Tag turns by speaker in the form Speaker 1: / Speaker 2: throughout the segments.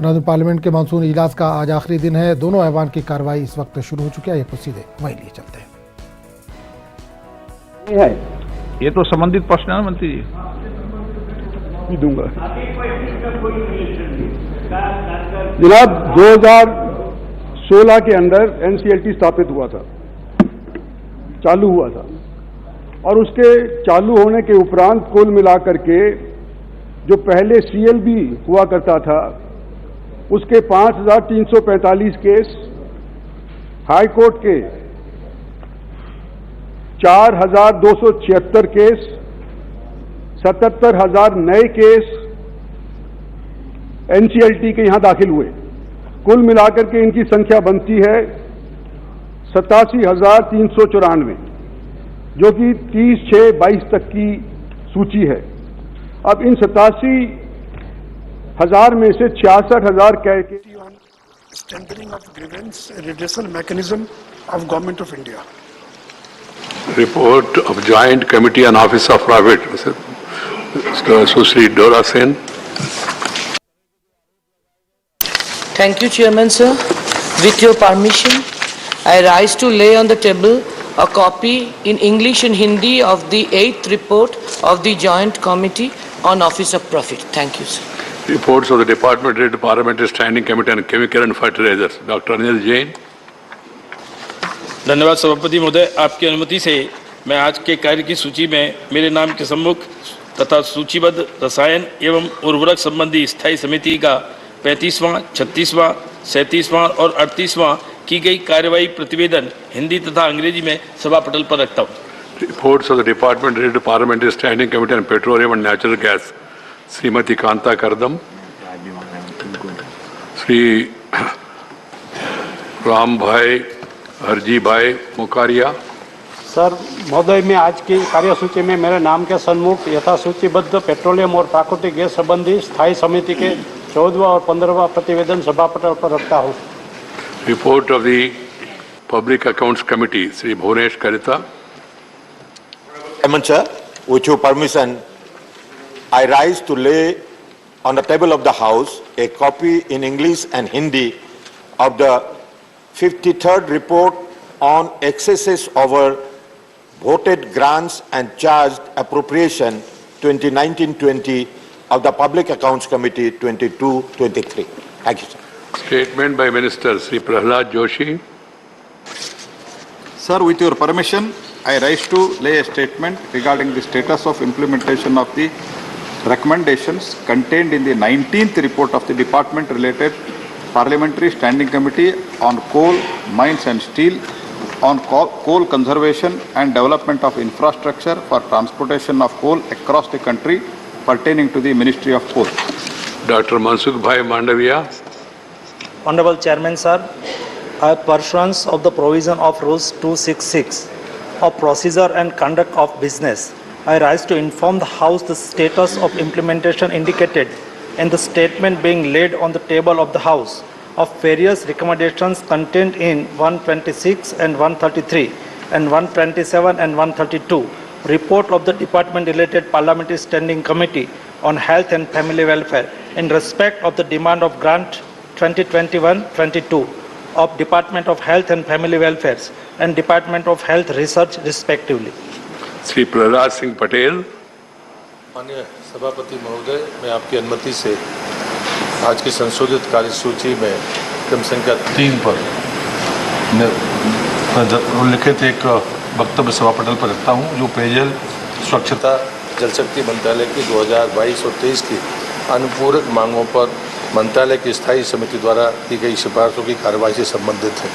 Speaker 1: परंतु पार्लियामेंट के मानसून इजलास का आज आखिरी दिन है। दोनों ऐवान की कार्रवाई इस वक्त शुरू हो चुकी है। ये सीधे वहीं लिए चलते हैं।
Speaker 2: ये तो संबंधित प्रश्न है मंत्री जी।
Speaker 3: दूंगा जनाब, 2016 के अंदर एनसीएलटी स्थापित हुआ था, चालू हुआ था, और उसके चालू होने के उपरांत कुल मिलाकर के जो पहले सीएलबी हुआ करता था उसके 5345 केस, हाई कोर्ट के 4276 केस, 77,000 नए केस एनसीएलटी के यहां दाखिल हुए। कुल मिलाकर के इनकी संख्या बनती है 87,394, जो कि 30/6/22 तक की सूची है। अब इन 87,000 में से 66,000 कैसे
Speaker 4: strengthening of grievance redressal mechanism of Government of India.
Speaker 5: Report of Joint Committee on Office of Profit, Sushri Dora Sen.
Speaker 6: Thank you, Chairman, sir. With your permission, I rise to lay on the table a copy in English and Hindi of the 8th report of the Joint Committee on Office of Profit. Thank you, sir.
Speaker 5: Reports of the Department Related to Parliamentary Standing Committee on Chemical and Fertilizers. Dr. Anil Jain.
Speaker 7: धन्यवाद सभापति महोदय, आपकी अनुमति से मैं आज के कार्य की सूची में मेरे नाम के सम्मुख तथा सूचीबद्ध रसायन एवं उर्वरक संबंधी स्थायी समिति का 35वां, 36वां, 37वां और 38वां की गई कार्यवाही प्रतिवेदन हिंदी तथा अंग्रेजी में सभा पटल पर रखता हूँ।
Speaker 5: Reports of the Department Related to Parliamentary Standing Committee on Petroleum and Natural Gas. Shrimati Kanta करदम, श्री राम भाई हरजी भाई मुकारिया।
Speaker 8: सर महोदय, मैं आज की कार्यसूची में मेरे नाम के सन्मुख यथा सूचीबद्ध पेट्रोलियम और प्राकृतिक गैस संबंधी स्थायी समिति के 14वां और 15वां प्रतिवेदन सभा पटल पर रखता हूँ।
Speaker 5: Report of the public accounts committee, Shri Bhuvnesh करिता।
Speaker 9: Chairman sir, with your permission, I rise to lay on the table of the House a copy in English and Hindi of the 53rd report on excesses over voted grants and charged appropriation 2019-20 of the Public Accounts Committee 22-23. Thank you, sir.
Speaker 5: Statement by Minister Sri Prahlad Joshi.
Speaker 10: Sir, with your permission, I rise to lay a statement regarding the status of implementation of the recommendations contained in the 19th report of the Department Related Parliamentary Standing Committee on Coal, Mines and Steel on coal conservation and development of infrastructure for transportation of coal across the country pertaining to the Ministry of Coal.
Speaker 5: Dr. Mansukh Bhai Mandaviya.
Speaker 8: Honorable Chairman sir, pursuant of the provision of Rules 266 of Procedure and Conduct of Business, I rise to inform the House the status of implementation indicated in the statement being laid on the table of the House of various recommendations contained in 126 and 133 and 127 and 132 report of the Department Related Parliamentary Standing Committee on Health and Family Welfare in respect of the demand of grant 2021-22 of Department of Health and Family Welfare and Department of Health Research respectively.
Speaker 5: Shri Prahlad Singh Patel.
Speaker 11: माननीय सभापति महोदय, मैं आपकी अनुमति से आज की संशोधित कार्यसूची में क्रम संख्या 3 पर लिखित एक वक्तव्य सभा पटल पर रखता हूं, जो पेयजल स्वच्छता जल शक्ति मंत्रालय की 2022 और 23 की अनुपूरक मांगों पर मंत्रालय की स्थायी समिति द्वारा की गई सिफारिशों की कार्रवाई से संबंधित है।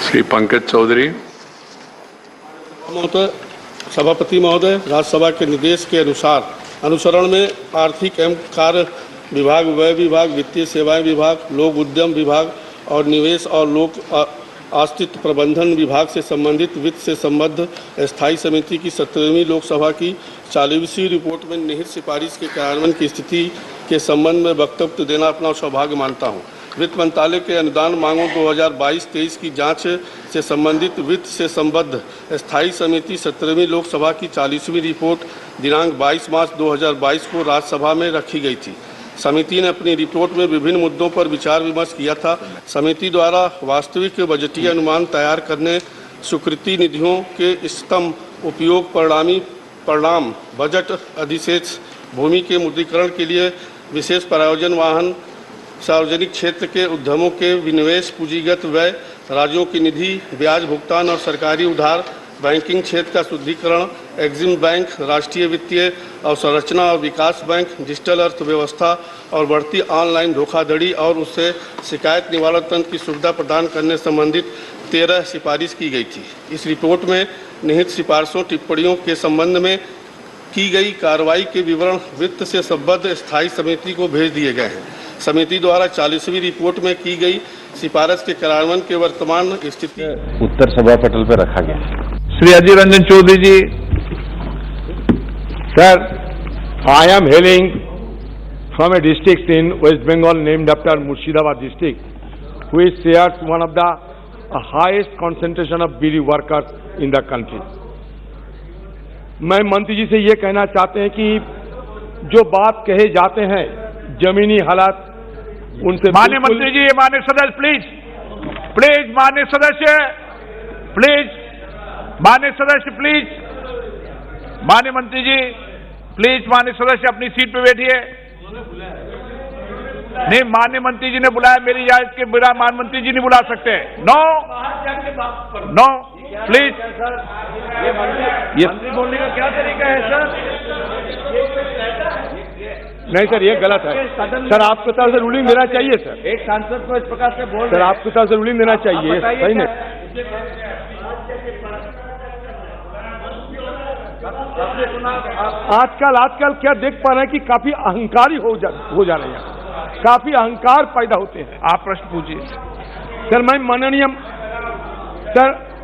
Speaker 5: श्री पंकज चौधरी।
Speaker 12: सभापति महोदय, राज्यसभा के निर्देश के अनुसार अनुसरण में आर्थिक एवं कार्य विभाग, व्यय विभाग, वित्तीय सेवाएं विभाग, लोक उद्यम विभाग और निवेश और लोक अस्तित्व प्रबंधन विभाग से संबंधित वित्त से संबद्ध स्थायी समिति की 17वीं लोकसभा की 40वीं रिपोर्ट में निहित सिफारिश के कार्यान्वयन की स्थिति के संबंध में वक्तव्य देना अपना सौभाग्य मानता हूं। वित्त मंत्रालय के अनुदान मांगों 2022-23 की जांच से संबंधित वित्त से संबद्ध स्थायी समिति 17वीं लोकसभा की 40वीं रिपोर्ट दिनांक 22 मार्च 2022 को राज्यसभा में रखी गई थी। समिति ने अपनी रिपोर्ट में विभिन्न मुद्दों पर विचार विमर्श किया था। समिति द्वारा वास्तविक बजटीय अनुमान तैयार करने, स्वीकृति निधियों के इष्टतम उपयोग, परिणाम बजट अधिशेष, भूमि के मुद्रीकरण के लिए विशेष प्रायोजन वाहन, सार्वजनिक क्षेत्र के उद्यमों के विनिवेश, पूंजीगत व्यय, राज्यों की निधि, ब्याज भुगतान और सरकारी उधार, बैंकिंग क्षेत्र का शुद्धिकरण, एग्जिम बैंक, राष्ट्रीय वित्तीय अवसंरचना और विकास बैंक, डिजिटल अर्थव्यवस्था और बढ़ती ऑनलाइन धोखाधड़ी और उससे शिकायत निवारण तंत्र की सुविधा प्रदान करने संबंधित 13 सिफारिश की गई थी। इस रिपोर्ट में निहित सिफारिशों, टिप्पणियों के संबंध में की गई कार्रवाई के विवरण वित्त से संबद्ध स्थायी समिति को भेज दिए गए हैं। समिति द्वारा 40वीं रिपोर्ट में की गई सिफारिश के कार्यान्वयन के वर्तमान स्थिति
Speaker 13: उत्तर सभा पटल पर रखा गया।
Speaker 2: श्री अजय रंजन चौधरी जी।
Speaker 13: Sir, I am hailing from a district in West Bengal named after Murshidabad district, which shares one of the highest concentration of beedi workers in the country. मैं मंत्री जी से ये कहना चाहते हैं कि जो बात कहे जाते हैं जमीनी हालात उनसे
Speaker 2: माननीय मंत्री जी, माननीय सदस्य प्लीज, माननीय सदस्य प्लीज, माननीय सदस्य प्लीज, माननीय मंत्री जी प्लीज, माननीय सदस्य अपनी सीट पे बैठिए। नहीं, माननीय मंत्री जी ने बुलाया, मेरी इजाजत के बिना माननीय मंत्री जी नहीं बुला सकते। नो नो प्लीज, ये मंत्री बोलने का क्या तरीका है सर?
Speaker 13: नहीं सर, ये गलत है सर। आपको तरफ से रूलिंग देना चाहिए सर।
Speaker 2: एक सांसद को इस प्रकार से बोल
Speaker 13: सर, आपको तरफ से रूलिंग देना चाहिए। सही नहीं। आजकल क्या देख पा रहे हैं कि काफी अहंकारी हो जा रहे हैं, काफी अहंकार पैदा होते हैं।
Speaker 2: आप प्रश्न पूछिए
Speaker 13: सर।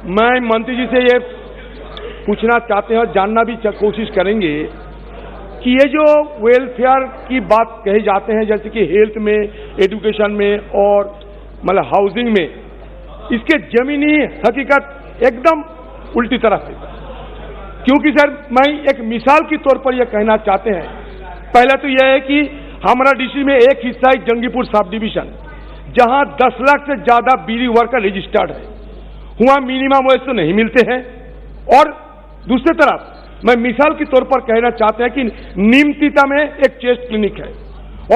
Speaker 13: मैं मंत्री जी से ये पूछना चाहते हैं और जानना भी कोशिश करेंगे कि ये जो वेलफेयर की बात कहे जाते हैं, जैसे कि हेल्थ में, एजुकेशन में और मतलब हाउसिंग में, इसके जमीनी हकीकत एकदम उल्टी तरफ है। क्योंकि सर, मैं एक मिसाल के तौर पर यह कहना चाहते हैं, पहले तो यह है कि हमारा डिस्ट्रिक्ट में एक हिस्सा है जंगीपुर सब डिवीजन, जहां 10 लाख से ज्यादा बीडी वर्कर रजिस्टर्ड है। वहां मिनिमम वेज तो नहीं मिलते हैं। और दूसरी तरफ मैं मिसाल के तौर पर कहना चाहते हैं कि नीमतिता में एक चेस्ट क्लिनिक है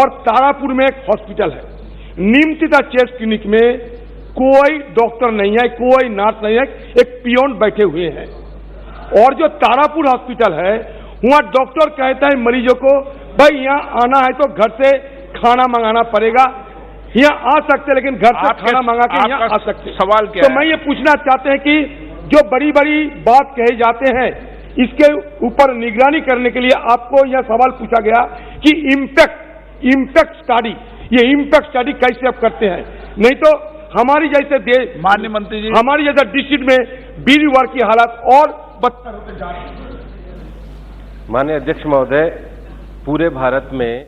Speaker 13: और तारापुर में एक हॉस्पिटल है। नीमतिता चेस्ट क्लिनिक में कोई डॉक्टर नहीं है, कोई नर्स नहीं है, एक पियोन बैठे हुए हैं। और जो तारापुर हॉस्पिटल है, वहां डॉक्टर कहता है मरीजों को, भाई यहाँ आना है तो घर से खाना मंगाना पड़ेगा, यहाँ आ सकते लेकिन घर से खाना मंगा के यहाँ आ सकते।
Speaker 2: सवाल क्या
Speaker 13: तो मैं ये पूछना चाहते हैं कि जो बड़ी बड़ी बात कहे जाते हैं, इसके ऊपर निगरानी करने के लिए आपको यह सवाल पूछा गया कि इम्पैक्ट स्टडी, ये इम्पैक्ट स्टडी कैसे आप करते हैं? नहीं तो हमारी जैसे देश,
Speaker 2: माननीय मंत्री जी,
Speaker 13: हमारी जैसे डिस्ट्रिक्ट में बीडी वर्क की हालत और बदतर होते जा रही है।
Speaker 14: माननीय अध्यक्ष महोदय, पूरे भारत में